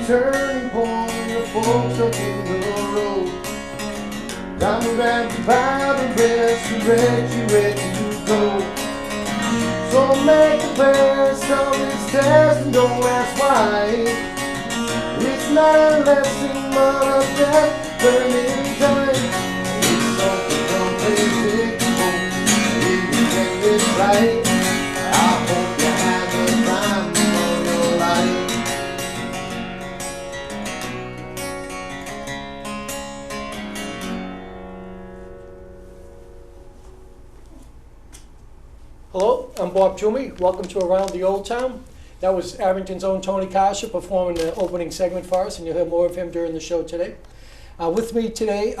turning point, your folks up in the road. Time to grab you by the wrist and let you ready to go. So make the best of this test and don't ask why. It's not a lesson, but a death burning time. It's something unpredictable. We can get this right. I hope you have the time of your life. Hello, I'm Bob Toomey. Welcome to Around the Old Town. That was Abington's own Tony Kasha performing the opening segment for us, and you'll hear more of him during the show today. With me today,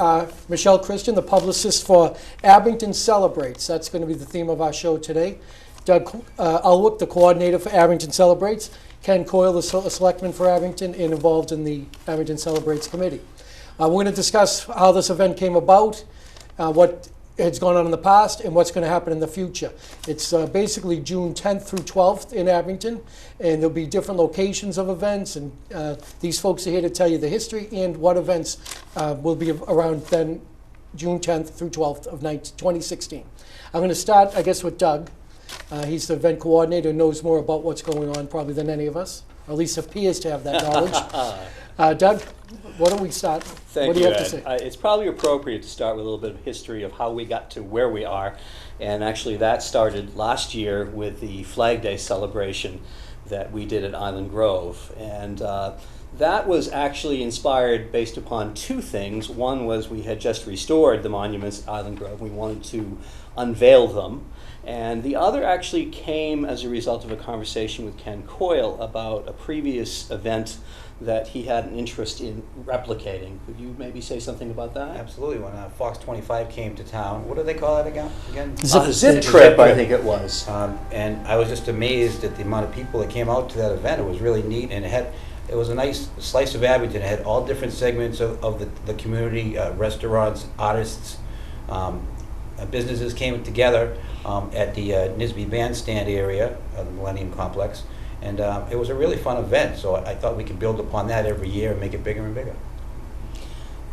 Michelle Christian, the publicist for Abington Celebrates. That's going to be the theme of our show today. Doug Ulwick, the coordinator for Abington Celebrates. Ken Coyle, the selectman for Abington, and involved in the Abington Celebrates committee. We're going to discuss how this event came about, what has gone on in the past, and what's going to happen in the future. It's basically June 10th through 12th in Abington, and there'll be different locations of events, and these folks are here to tell you the history and what events will be around then, June 10th through 12th of 2016. I'm going to start, I guess, with Doug. He's the event coordinator and knows more about what's going on probably than any of us, or at least appears to have that knowledge. Doug, why don't we start? Thank what do you you, have to say? It's probably appropriate to start with a little bit of history of how we got to where we are. And actually that started last year with the Flag Day celebration that we did at Island Grove. And that was actually inspired based upon two things. One was we had just restored the monuments at Island Grove. We wanted to unveil them. And the other actually came as a result of a conversation with Ken Coyle about a previous event that he had an interest in replicating. Could you maybe say something about that? Absolutely. When Fox 25 came to town, what do they call it again? Zip Trip, I think it was. And I was just amazed at the amount of people that came out to that event. It was really neat, and it was a nice slice of Abington. It had all different segments of the community, restaurants, artists, businesses came together at the Nisbee Bandstand area of the Millennium Complex. And it was a really fun event, so I thought we could build upon that every year and make it bigger and bigger.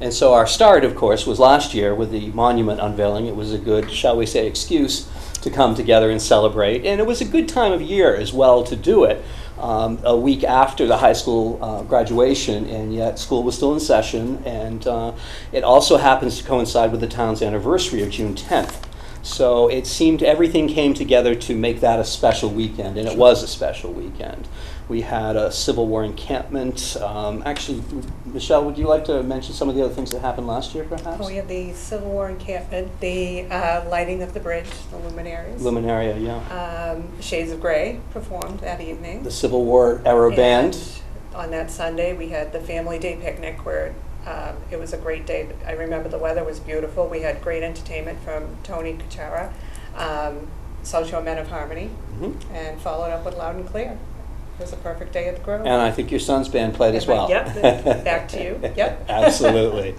And so our start, of course, was last year with the monument unveiling. It was a good, shall we say, excuse to come together and celebrate. And it was a good time of year as well to do it, a week after the high school graduation, and yet school was still in session. And it also happens to coincide with the town's anniversary of June 10th. So it seemed everything came together to make that a special weekend, and it was a special weekend. We had a Civil War encampment. Actually, Michelle, would you like to mention some of the other things that happened last year, perhaps? We had the Civil War encampment, the lighting of the bridge, the luminaries. Luminaria, yeah. Shades of Grey performed that evening. The Civil War era band. On that Sunday, we had the Family Day picnic where it was a great day. I remember the weather was beautiful. We had great entertainment from Tony Kuchara, Social Men of Harmony, and followed up with Loud and Clear. It was a perfect day at the Grove. And I think your son's band played as well. Yep, back to you. Yep. Absolutely.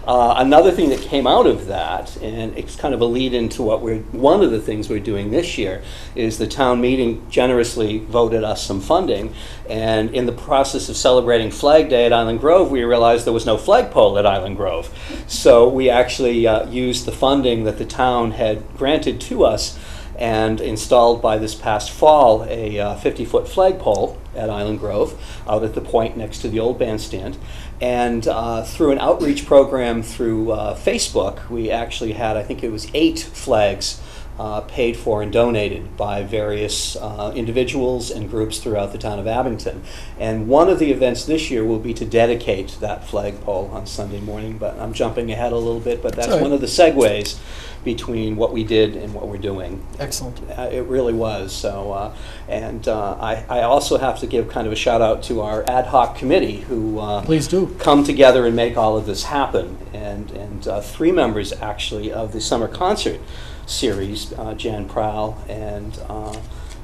Another thing that came out of that, and it's kind of a lead into one of the things we're doing this year, is the town meeting generously voted us some funding. And in the process of celebrating Flag Day at Island Grove, we realized there was no flagpole at Island Grove. So we actually used the funding that the town had granted to us and installed by this past fall a 50-foot flagpole at Island Grove out at the point next to the old bandstand. And through an outreach program through Facebook, we actually had, I think it was 8 flags paid for and donated by various individuals and groups throughout the town of Abington. And one of the events this year will be to dedicate that flagpole on Sunday morning, but I'm jumping ahead a little bit, but that's one of the segues between what we did and what we're doing. Excellent. It really was. So, I also have to give kind of a shout out to our ad hoc committee who Please do come together and make all of this happen. And 3 members actually of the summer concert series, Jan Prowl and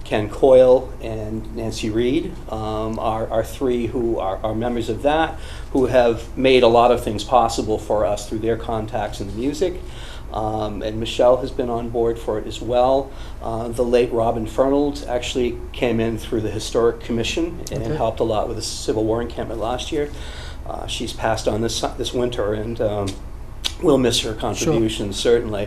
Ken Coyle and Nancy Reed, are 3 who are members of that, who have made a lot of things possible for us through their contacts in the music. And Michelle has been on board for it as well. The late Robin Fernald actually came in through the Historic Commission and Okay. helped a lot with the Civil War encampment last year. She's passed on this winter, and we'll miss her contributions, certainly.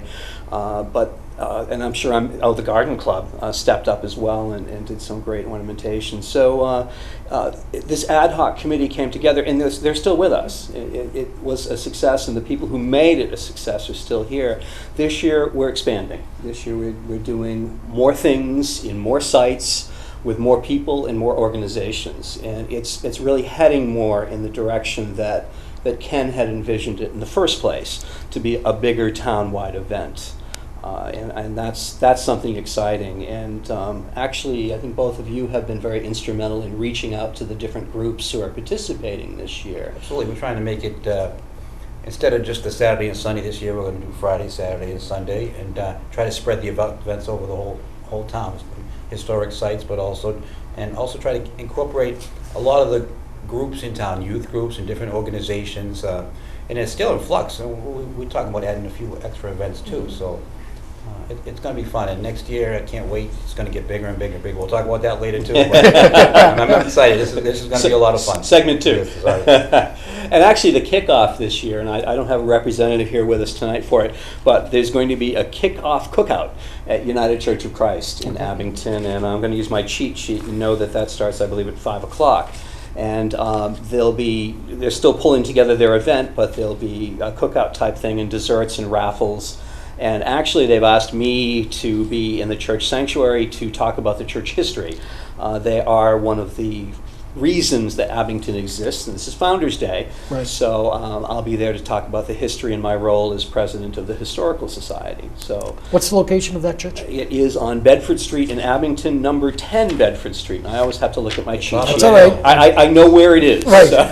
And I'm sure the Garden Club stepped up as well and did some great ornamentation. So this ad hoc committee came together, and they're still with us. It was a success, and the people who made it a success are still here. This year, we're expanding. This year, we're doing more things in more sites with more people and more organizations. And it's really heading more in the direction that Ken had envisioned it in the first place, to be a bigger town-wide event. And that's something exciting. And actually, I think both of you have been very instrumental in reaching out to the different groups who are participating this year. Absolutely, we're trying to make it, instead of just the Saturday and Sunday this year, we're going to do Friday, Saturday, and Sunday, and try to spread the events over the whole town, historic sites, but also try to incorporate a lot of the groups in town, youth groups and different organizations, and it's still in flux. And we're talking about adding a few extra events too. So it's going to be fun. And next year, I can't wait. It's going to get bigger and bigger and bigger. We'll talk about that later too. I'm excited. This is going to be a lot of fun. Segment 2. Yes, sorry. And actually, the kickoff this year, and I don't have a representative here with us tonight for it, but there's going to be a kickoff cookout at United Church of Christ in Abington, and I'm going to use my cheat sheet and know that starts, I believe, at 5 o'clock. And they're still pulling together their event, but there'll be a cookout type thing and desserts and raffles. And actually, they've asked me to be in the church sanctuary to talk about the church history. They are one of the reasons that Abington exists, and this is Founders Day. Right. So I'll be there to talk about the history in my role as president of the Historical Society. So What's the location of that church? it is on Bedford Street in Abington, number 10 Bedford Street. And I always have to look at my cheat sheet. That's all right. I know where it is. Right. So-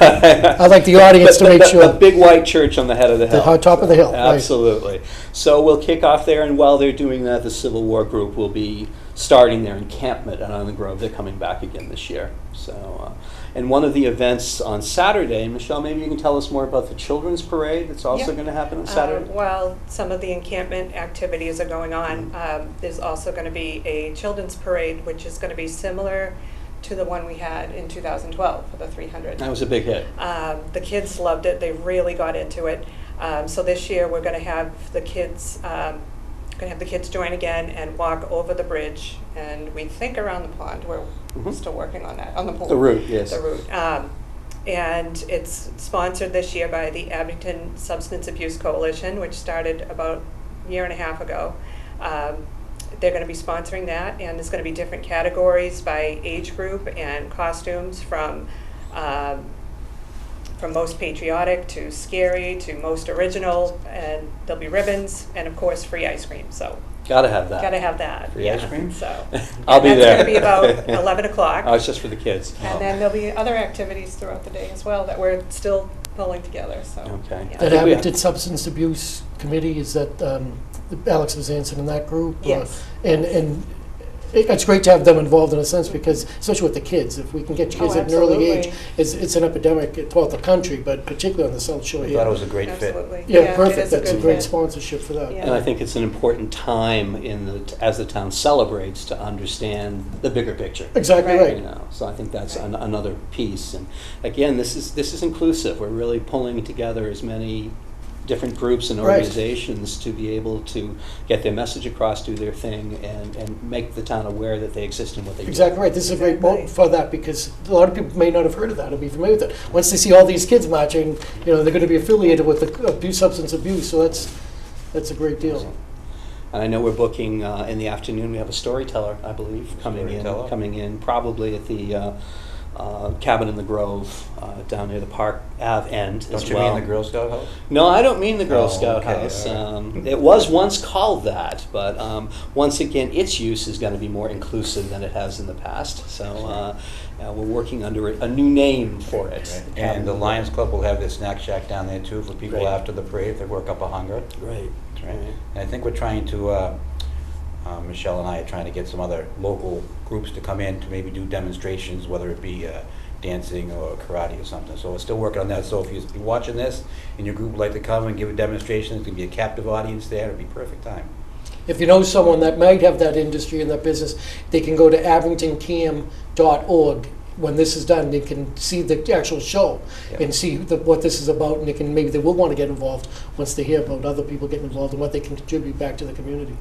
I'd like the audience to make The sure. big white church on the head of the hill. high top of the hill, right. Absolutely. So we'll kick off there, and while they're doing that, the Civil War group will be starting their encampment at Island Grove. They're coming back again this year. So, and one of the events on Saturday, Michelle, maybe you can tell us more about the children's parade that's also Yeah. going to happen on Saturday. Well, some of the encampment activities are going on. There's also going to be a children's parade, which is going to be similar to the one we had in 2012 for the 300. That was a big hit. The kids loved it. They really got into it. So this year we're going to have the kids join again and walk over the bridge, and we think around the pond. We're still working on that, on the pool. The route, yes. The route. And it's sponsored this year by the Abington Substance Abuse Coalition, which started about a year and a half ago. They're going to be sponsoring that, and there's going to be different categories by age group and costumes from most patriotic to scary to most original, and there'll be ribbons and of course free ice cream. So Gotta have that. gotta have that. Free ice cream? So I'll be that's there. going to be about 11 o'clock. Oh, it's just for the kids. And then there'll be other activities throughout the day as well that we're still pulling together. So Okay. yeah. That think we- Abington Substance Abuse Committee, is that Alex was answering in that group? Yes. And it's great to have them involved in a sense, because especially with the kids, if we can get kids at an early age, absolutely. it's an epidemic throughout the country, but particularly on the South Shore We here. thought it was a great fit. Absolutely. Yeah, it perfect. is That's a good great fit. sponsorship for that. Yeah. And I think it's an important time as the town celebrates to understand the bigger picture. Exactly Right. right. So I think that's another piece. And again, this is inclusive. We're really pulling together as many different groups and Right. organizations to be able to get their message across, do their thing, and make the town aware that they exist and what they do. Exactly right. This is a great Exactly. moment for that, because a lot of people may not have heard of that or be familiar with it. Once they see all these kids marching, they're going to be affiliated with the substance abuse. So that's a great deal. And I know we're booking in the afternoon. We have a storyteller, I believe, Storyteller. coming in probably at the Cabin in the Grove down near the Park Ave end as Don't you well. mean the Girl Scout house? No, I don't mean the Girl Oh, Scout okay, house. all right. It was once called that, but once again, its use is going to be more inclusive than it has in the past. So we're working under a new name for it. Right. Cabin And the in Lions Club will have their snack shack down there too for people Great. after the parade if they work up a hunger. Right. That's right. And I think we're trying to, Michelle and I are trying to get some other local groups to come in to maybe do demonstrations, whether it be dancing or karate or something. So we're still working on that. So if you're watching this and your group would like to come and give a demonstration, it's going to be a captive audience there. It'll be perfect time. If you know someone that might have that industry and that business, they can go to abingtoncam.org. When this is done, they can see the actual show and see what this is about, and maybe they will want to get involved once they hear about other people getting involved and what they can contribute back to the community.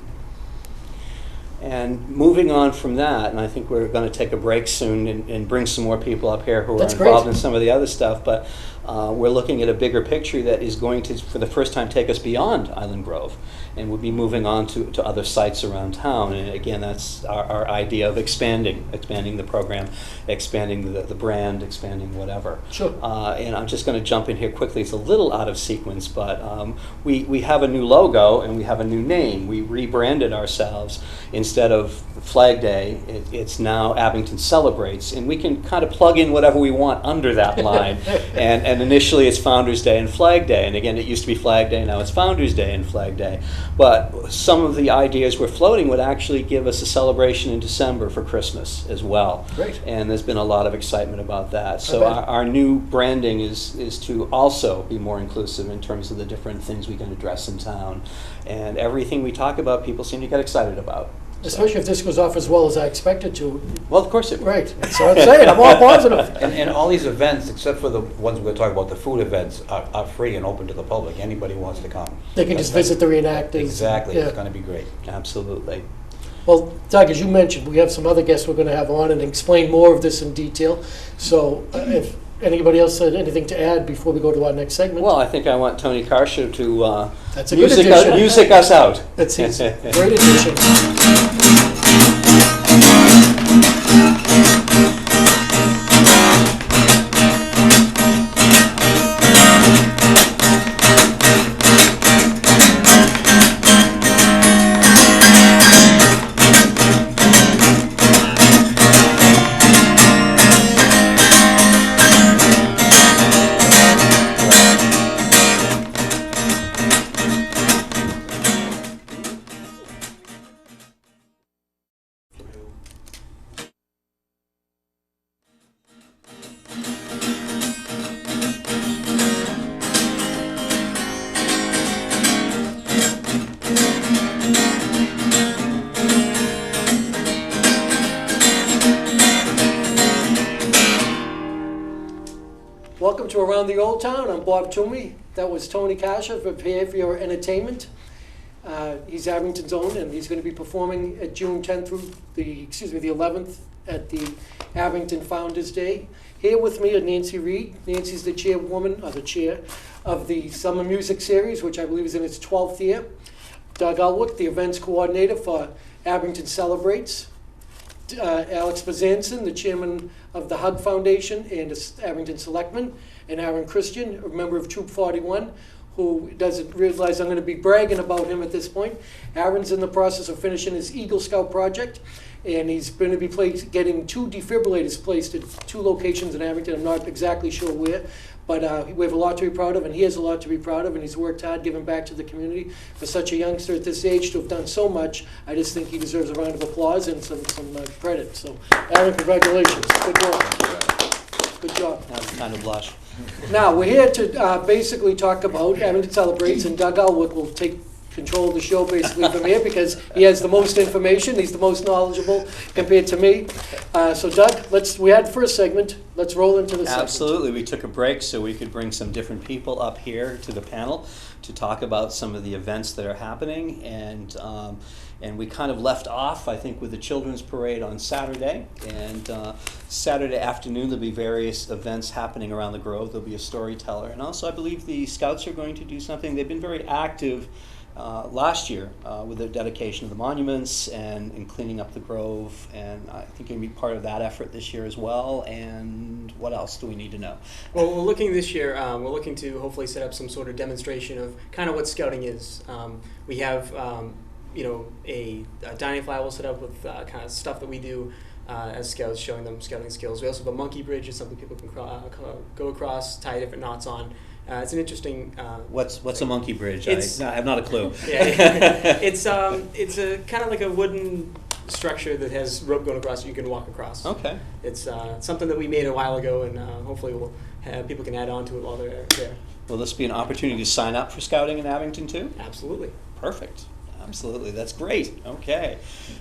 And moving on from that, and I think we're going to take a break soon and bring some more people up here who are involved in some of the other stuff, but we're looking at a bigger picture that is going to, for the first time, take us beyond Island Grove, and we'll be moving on to other sites around town. And again, that's our idea of expanding the program, expanding the brand, expanding whatever. Sure. And I'm just going to jump in here quickly. It's a little out of sequence, but we have a new logo and we have a new name. We rebranded ourselves. Instead of Flag Day, it's now Abington Celebrates, and we can kind of plug in whatever we want under that line. and initially it's Founders Day and Flag Day, and again it used to be Flag Day, now it's Founders Day and Flag Day. But some of the ideas we're floating would actually give us a celebration in December for Christmas as well. Great. And there's been a lot of excitement about that. So our new branding is to also be more inclusive in terms of the different things we can address in town. And everything we talk about, people seem to get excited about. Especially if this goes off as well as I expected to. Well, of course it will. Right. So I'm saying, I'm all positive. And all these events, except for the ones we're going to talk about, the food events, are free and open to the public. Anybody who wants to come. They can just visit the reenactors. Exactly. Yeah. It's going to be great. Absolutely. Well, Doug, as you mentioned, we have some other guests we're going to have on and explain more of this in detail. So if anybody else had anything to add before we go to our next segment? Well, I think I want Tony Karsha to That's a good addition. music us out. That's a great addition. Welcome to Around the Old Town. I'm Bob Toomey. That was Tony Kasha prepared for your entertainment. He's Abington's own, and he's going to be performing at June 10th through the 11th at the Abington Founders Day. Here with me are Nancy Reed. Nancy's the chairwoman, or the chair, of the Summer Music Series, which I believe is in its 12th year. Doug Elwick, the events coordinator for Abington Celebrates. Alex Bazanson, the chairman of the Hug Foundation and Abington Selectman, and Aaron Christian, a member of Troop 41, who doesn't realize I'm going to be bragging about him at this point. Aaron's in the process of finishing his Eagle Scout project, and he's going to be getting 2 defibrillators placed at 2 locations in Abington. I'm not exactly sure where, but we have a lot to be proud of, and he has a lot to be proud of, and he's worked hard giving back to the community. For such a youngster at this age to have done so much, I just think he deserves a round of applause and some credit. So, Aaron, congratulations. Good work. Good job. That's kind of blush. Now, we're here to basically talk about Abington Celebrates, and Doug Elwick will take control of the show basically from here because he has the most information. He's the most knowledgeable compared to me. So Doug, we had the first segment. Let's roll into the second. Absolutely. We took a break so we could bring some different people up here to the panel to talk about some of the events that are happening. And we kind of left off, I think, with the Children's Parade on Saturday. And Saturday afternoon, there'll be various events happening around the Grove. There'll be a storyteller. And also, I believe the Scouts are going to do something. They've been very active last year with the dedication of the monuments and cleaning up the Grove, and I think you'll be part of that effort this year as well. And what else do we need to know? Well, we're looking this year, we're looking to hopefully set up some sort of demonstration of kind of what scouting is. We have a dining fly set up with kind of stuff that we do as scouts, showing them scouting skills. We also have a monkey bridge, it's something people can go across, tie different knots on. It's an interesting. What's a monkey bridge? I have not a clue. Yeah, it's a kind of like a wooden structure that has rope going across it you can walk across. Okay. It's something that we made a while ago, and hopefully we'll have people can add on to it while they're there. Will this be an opportunity to sign up for scouting in Abington too? Absolutely. Perfect. Absolutely. That's great. Okay.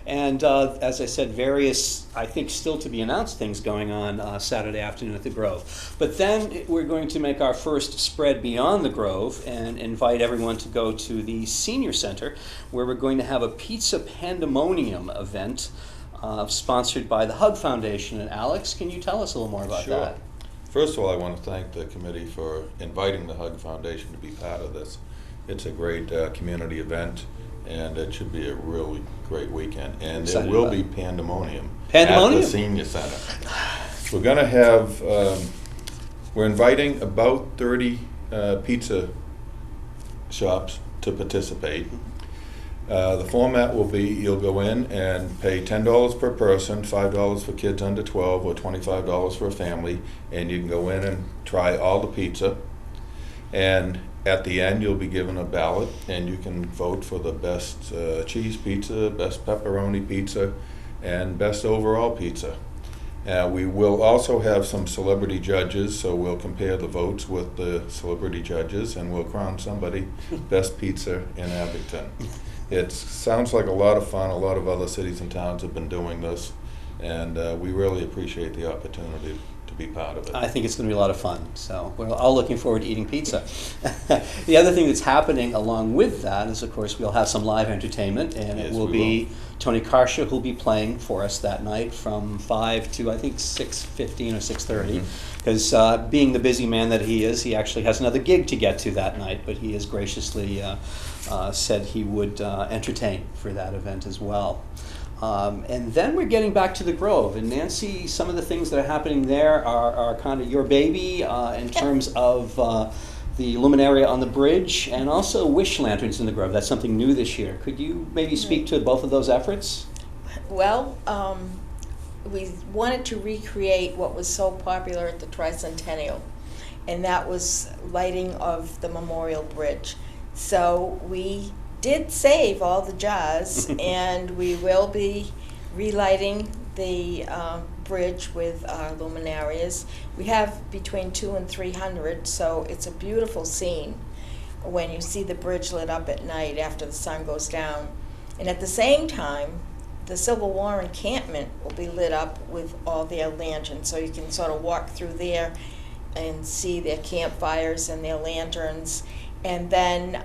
And as I said, various, I think, still to be announced things going on Saturday afternoon at the Grove. But then we're going to make our first spread beyond the Grove and invite everyone to go to the Senior Center, where we're going to have a Pizza Pandemonium event sponsored by the Hug Foundation. And Alex, can you tell us a little more about Sure. that? First of all, I want to thank the committee for inviting the Hug Foundation to be part of this. It's a great community event, and it should be a really great weekend. And there will be pandemonium at the Senior Center. We're going to have, we're inviting about 30 pizza shops to participate. The format will be, you'll go in and pay $10 per person, $5 for kids under 12, or $25 for a family, and you can go in and try all the pizza. And at the end, you'll be given a ballot, and you can vote for the best cheese pizza, best pepperoni pizza, and best overall pizza. We will also have some celebrity judges, so we'll compare the votes with the celebrity judges, and we'll crown somebody best pizza in Abington. It sounds like a lot of fun. A lot of other cities and towns have been doing this, and we really appreciate the opportunity to be part of it. I think it's going to be a lot of fun. So we're all looking forward to eating pizza. The other thing that's happening along with that is, of course, we'll have some live entertainment, and Yes, it will we be Tony Karsha who'll be playing for us that night from 5 to, I think, 6:15 or 6:30. Because being the busy man that he is, he actually has another gig to get to that night, but he has graciously said he would entertain for that event as well. And then we're getting back to the Grove. And Nancy, some of the things that are happening there are kind of your baby in terms of the luminaria on the bridge and also wish lanterns in the Grove. That's something new this year. Could you maybe speak to both of those efforts? Well, we wanted to recreate what was so popular at the Tricentennial, and that was lighting of the Memorial Bridge. So we did save all the jars, and we will be relighting the bridge with our luminarias. We have between 200 and 300, so it's a beautiful scene when you see the bridge lit up at night after the sun goes down. And at the same time, the Civil War encampment will be lit up with all their lanterns, so you can sort of walk through there and see their campfires and their lanterns. And then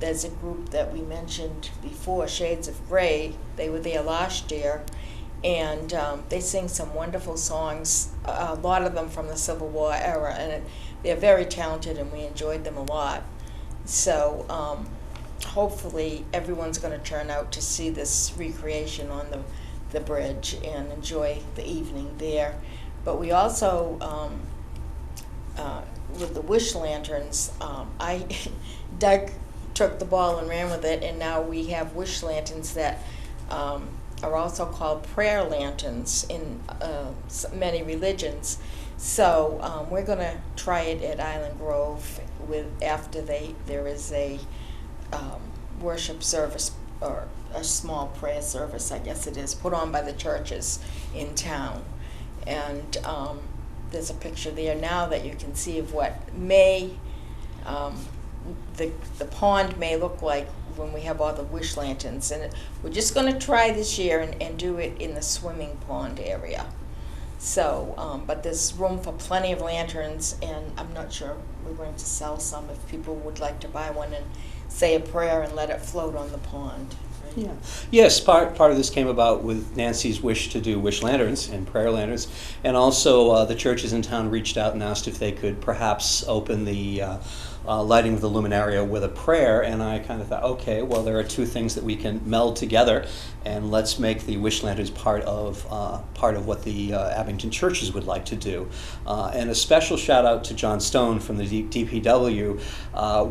there's a group that we mentioned before, Shades of Grey. They were there last year, and they sing some wonderful songs, a lot of them from the Civil War era, and they're very talented, and we enjoyed them a lot. So hopefully everyone's going to turn out to see this recreation on the bridge and enjoy the evening there. But we also, with the wish lanterns, Doug took the ball and ran with it, and now we have wish lanterns that are also called prayer lanterns in many religions. So we're going to try it at Island Grove after there is a worship service, or a small prayer service, I guess it is, put on by the churches in town. And there's a picture there now that you can see of what the pond may look like when we have all the wish lanterns. And we're just going to try this year and do it in the swimming pond area. So, but there's room for plenty of lanterns, and I'm not sure, we're going to sell some if people would like to buy one and say a prayer and let it float on the pond. Right? Yeah. Yes, part of this came about with Nancy's wish to do wish lanterns and prayer lanterns, and also the churches in town reached out and asked if they could perhaps open the lighting of the luminaria with a prayer, and I kind of thought, okay, well, there are two things that we can meld together, and let's make the wish lanterns part of what the Abington churches would like to do. And a special shout out to John Stone from the DPW.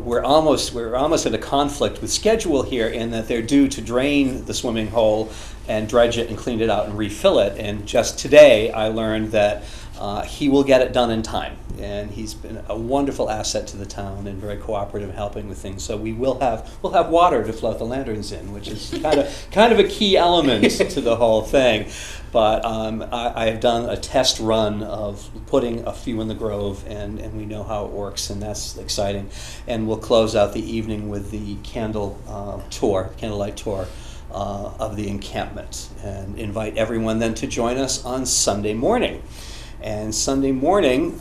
We're almost at a conflict with schedule here in that they're due to drain the swimming hole and dredge it and clean it out and refill it. And just today I learned that he will get it done in time. And he's been a wonderful asset to the town and very cooperative helping with things. So we'll have water to float the lanterns in, which is kind of a key element to the whole thing. But I have done a test run of putting a few in the Grove, and we know how it works, and that's exciting. And we'll close out the evening with the candlelight tour of the encampment, and invite everyone then to join us on Sunday morning. And Sunday morning,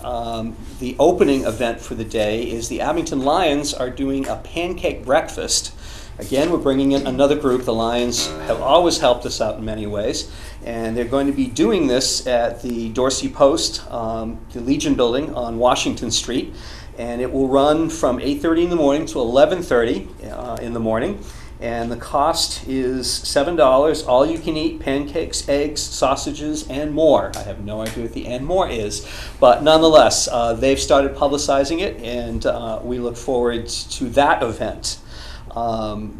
the opening event for the day is the Abington Lions are doing a pancake breakfast. Again, we're bringing in another group. The Lions have always helped us out in many ways. And they're going to be doing this at the Dorsey Post, the Legion Building on Washington Street. And it will run from 8:30 in the morning to 11:30 in the morning. And the cost is $7, all you can eat, pancakes, eggs, sausages, and more. I have no idea what the and more is, but nonetheless, they've started publicizing it, and we look forward to that event. While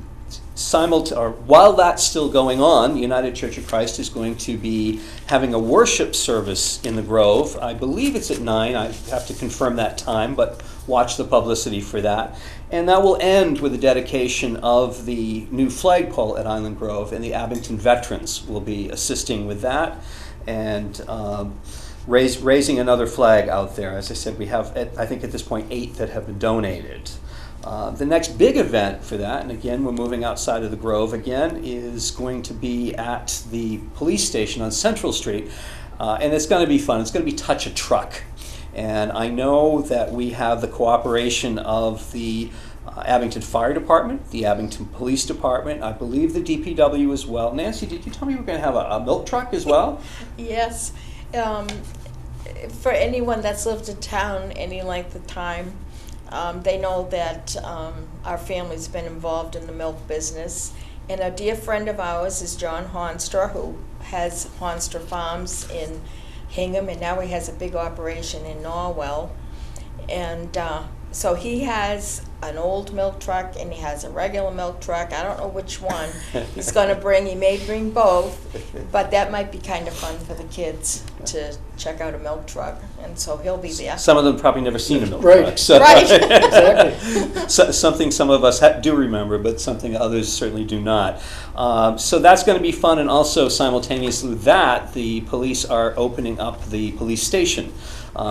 that's still going on, the United Church of Christ is going to be having a worship service in the Grove. I believe it's at 9. I have to confirm that time, but watch the publicity for that. And that will end with the dedication of the new flagpole at Island Grove, and the Abington veterans will be assisting with that and raising another flag out there. As I said, we have, I think at this point, 8 that have been donated. The next big event for that, and again, we're moving outside of the Grove again, is going to be at the police station on Central Street. And it's going to be fun. It's going to be Touch a Truck. And I know that we have the cooperation of the Abington Fire Department, the Abington Police Department, I believe the DPW as well. Nancy, did you tell me we're going to have a milk truck as well? Yes. For anyone that's lived in town any length of time, they know that our family's been involved in the milk business. And a dear friend of ours is John Honstra, who has Honstra Farms in Hingham, and now he has a big operation in Norwell. And so he has an old milk truck and he has a regular milk truck. I don't know which one he's going to bring. He may bring both, but that might be kind of fun for the kids to check out a milk truck. And so he'll be there. Some of them probably never seen a milk Right. truck. So Right. Exactly. something some of us do remember, but something others certainly do not. So that's going to be fun, and also simultaneously with that, the police are opening up the police station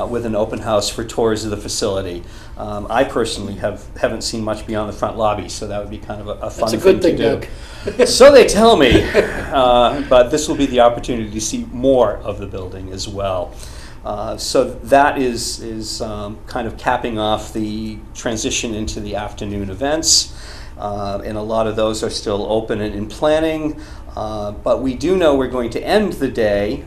with an open house for tours of the facility. I personally haven't seen much beyond the front lobby, so that would be kind of a fun That's a good thing thing, to do. So they tell me, but this will be the opportunity to see more of the building as well. So that is kind of capping off the transition into the afternoon events, and a lot of those are still open and in planning. But we do know we're going to end the day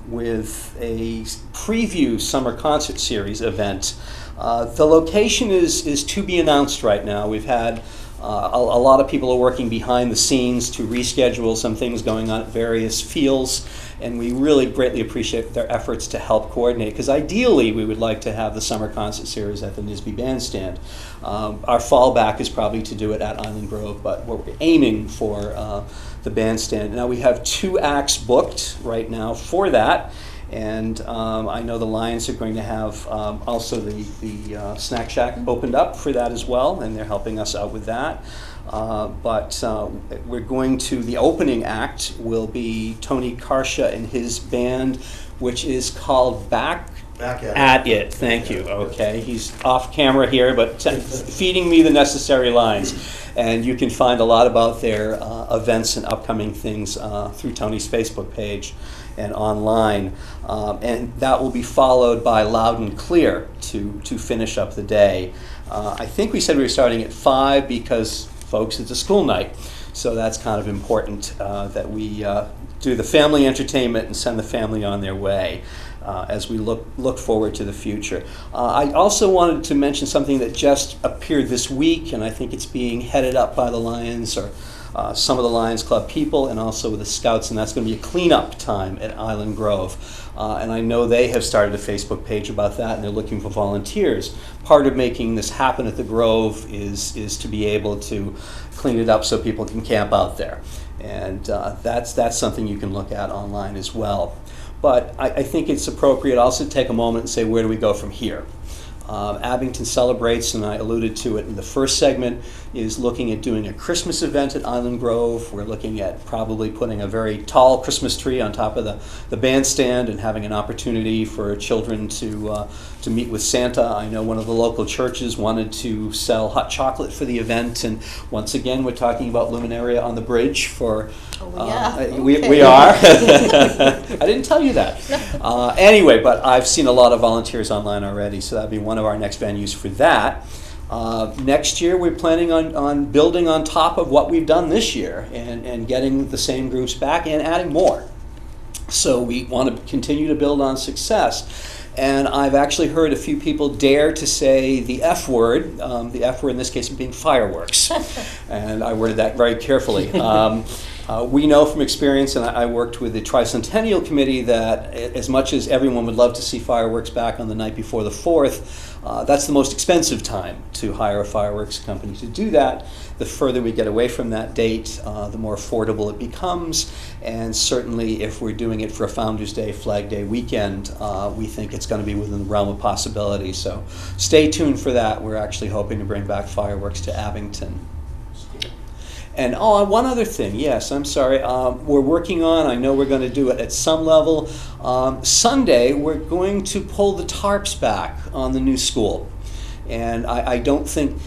with a preview summer concert series event. The location is to be announced right now. We've had a lot of people are working behind the scenes to reschedule some things going on at various fields, and we really greatly appreciate their efforts to help coordinate, because ideally we would like to have the summer concert series at the Nisbee Bandstand. Our fallback is probably to do it at Island Grove, but we're aiming for the bandstand. Now we have 2 acts booked right now for that, and I know the Lions are going to have also the Snack Shack opened up for that as well, and they're helping us out with that. But we're going to, the opening act will be Tony Karsha and his band, which is called Back at It. Thank you. Okay, he's off camera here, but feeding me the necessary lines. And you can find a lot about their events and upcoming things through Tony's Facebook page and online. And that will be followed by Loud and Clear to finish up the day. I think we said we were starting at 5 because, folks, it's a school night. So that's kind of important that we do the family entertainment and send the family on their way. As we look forward to the future. I also wanted to mention something that just appeared this week, and I think it's being headed up by the Lions or some of the Lions Club people, and also with the Scouts, and that's going to be a cleanup time at Island Grove. And I know they have started a Facebook page about that, and they're looking for volunteers. Part of making this happen at the Grove is to be able to clean it up so people can camp out there. And that's something you can look at online as well. but I think it's appropriate also to take a moment and say, where do we go from here? Abington celebrates, and I alluded to it in the first segment, is looking at doing a Christmas event at Island Grove. We're looking at probably putting a very tall Christmas tree on top of the bandstand and having an opportunity for children to meet with Santa. I know one of the local churches wanted to sell hot chocolate for the event, and once again, we're talking about Luminaria on the Bridge for... Oh, yeah. We are. I didn't tell you that. Anyway, but I've seen a lot of volunteers online already, so that'd be one of our next venues for that. Next year, we're planning on building on top of what we've done this year and getting the same groups back and adding more. So we want to continue to build on success. And I've actually heard a few people dare to say the F word in this case being fireworks. And I worded that very carefully. We know from experience, and I worked with the Tricentennial Committee, that as much as everyone would love to see fireworks back on the night before the 4th, that's the most expensive time to hire a fireworks company to do that. The further we get away from that date, the more affordable it becomes. And certainly if we're doing it for a Founders Day, Flag Day weekend, we think it's going to be within the realm of possibility. So stay tuned for that. We're actually hoping to bring back fireworks to Abington. And one other thing, yes, I'm sorry, we're working on, I know we're going to do it at some level. Sunday, we're going to pull the tarps back on the new school. And I don't think,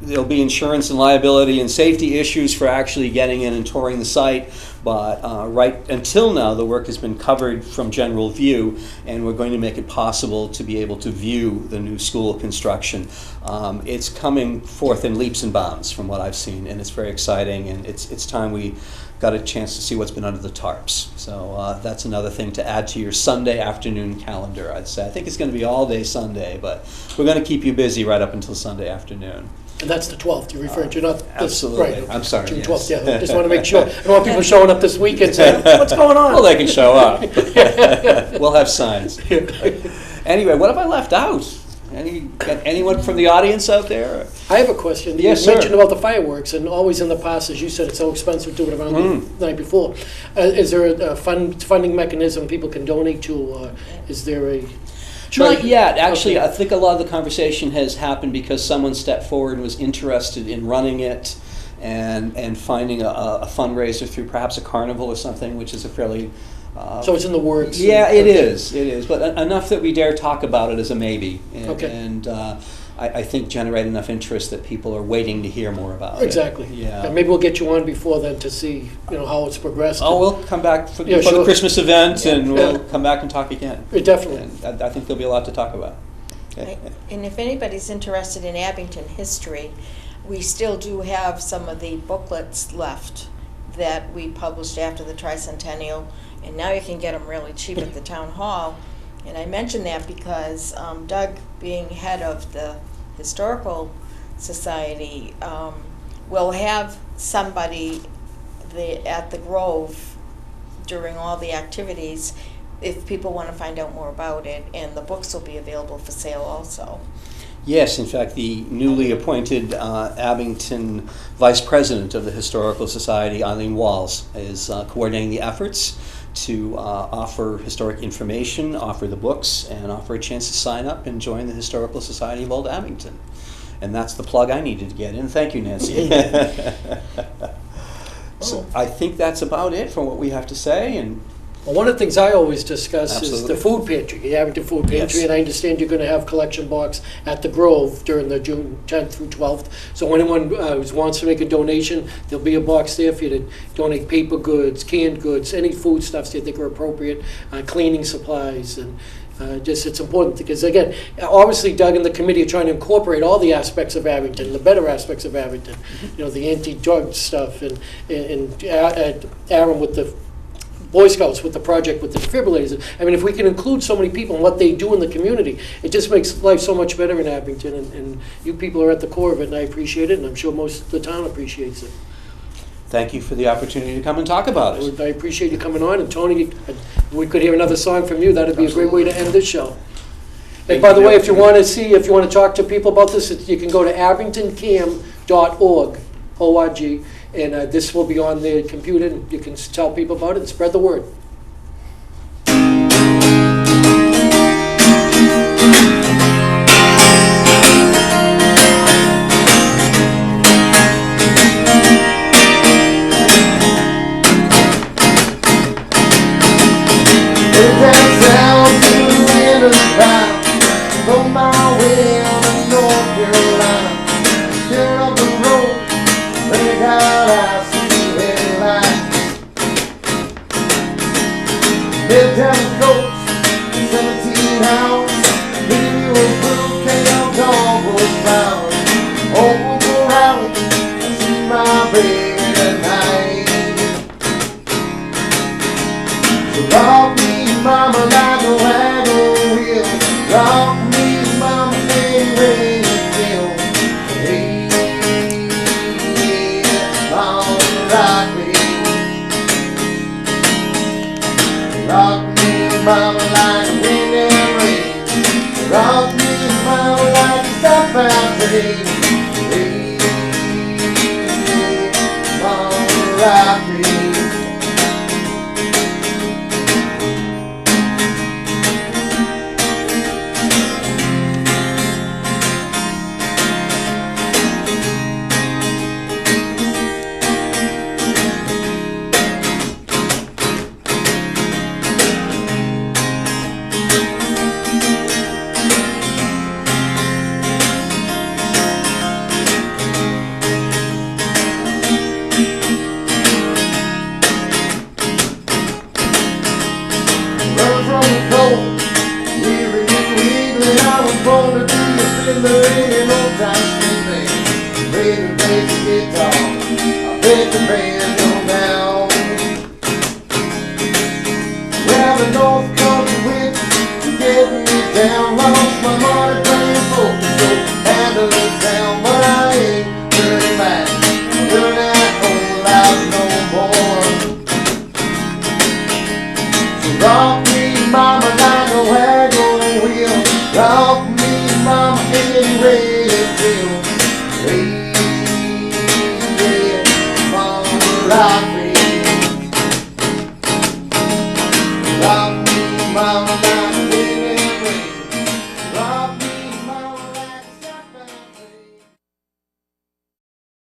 there'll be insurance and liability and safety issues for actually getting in and touring the site, but right until now the work has been covered from general view, and we're going to make it possible to be able to view the new school construction. It's coming forth in leaps and bounds from what I've seen, and it's very exciting, and it's time we got a chance to see what's been under the tarps. So that's another thing to add to your Sunday afternoon calendar, I'd say. I think it's going to be all day Sunday, but we're going to keep you busy right up until Sunday afternoon. And that's the 12th you're referring to, not this, absolutely. right? Okay. I'm sorry, June yes. 12th, yeah. I just want to make sure. I don't want people showing up this weekend saying, what's going on? Well, they can show up. We'll have signs. Anyway, what have I left out? Anyone from the audience out there? I have a question. Yes, you mentioned sir. about the fireworks, and always in the past, as you said, it's so expensive to do it around the night before. Is there a funding mechanism people can donate to, or is there a... Not yet. Actually, Okay. I think a lot of the conversation has happened because someone stepped forward and was interested in running it and finding a fundraiser through perhaps a carnival or something, which is a fairly... So it's in the works? Yeah, it is. But enough that we dare talk about it as a maybe. And, Okay. And I think generate enough interest that people are waiting to hear more about it. Exactly. Yeah. And maybe we'll get you on before then to see, how it's progressed. Oh, we'll come back for Yeah, the sure. Christmas event, and we'll Yeah. come back and talk again. Definitely. And I think there'll be a lot to talk about. And if anybody's interested in Abington history, we still do have some of the booklets left that we published after the Tricentennial, and now you can get them really cheap at the town hall. And I mention that because Doug, being head of the Historical Society, will have somebody at the Grove during all the activities if people want to find out more about it, and the books will be available for sale also. Yes, in fact, the newly appointed Abington Vice President of the Historical Society, Eileen Walls, is coordinating the efforts to offer historic information, offer the books, and offer a chance to sign up and join the Historical Society of Olde Abington. And that's the plug I needed to get in. Thank you, Nancy. So I think that's about it for what we have to say. And Well, one of the things I always discuss is Absolutely. the food pantry, the Abington Food Pantry, Yes. and I understand you're going to have collection box at the Grove during the June 10th through 12th. So anyone who wants to make a donation, there'll be a box there for you to donate paper goods, canned goods, any foodstuffs that you think are appropriate, cleaning supplies, and just it's important because, again, obviously Doug and the committee are trying to incorporate all the aspects of Abington, the better aspects of Abington, the anti-drug stuff, and Aaron with the Boy Scouts with the project with the defibrillators. I mean, if we can include so many people and what they do in the community, it just makes life so much better in Abington, and you people are at the core of it, and I appreciate it, and I'm sure most of the town appreciates it. thank you for the opportunity to come and talk about it. I appreciate you coming on, and Tony, if we could hear another song from you, that'd be a great way to end this show. And by the way, if you want to talk to people about this, you can go to abingtoncam.org, O-R-G, and this will be on the computer, and you can tell people about it and spread the word. like me. Born to be a fiddler in an old time swing band. Play the basic guitar, I bet the band on down. Well, the North Country witch to get me down. Lost my money playing poker, so handle it down. But I ain't turning back, turn that whole life no more. So rock me, mama, like a wagon wheel. Rock me, mama, any way it feels. Hey, yeah, mama, rock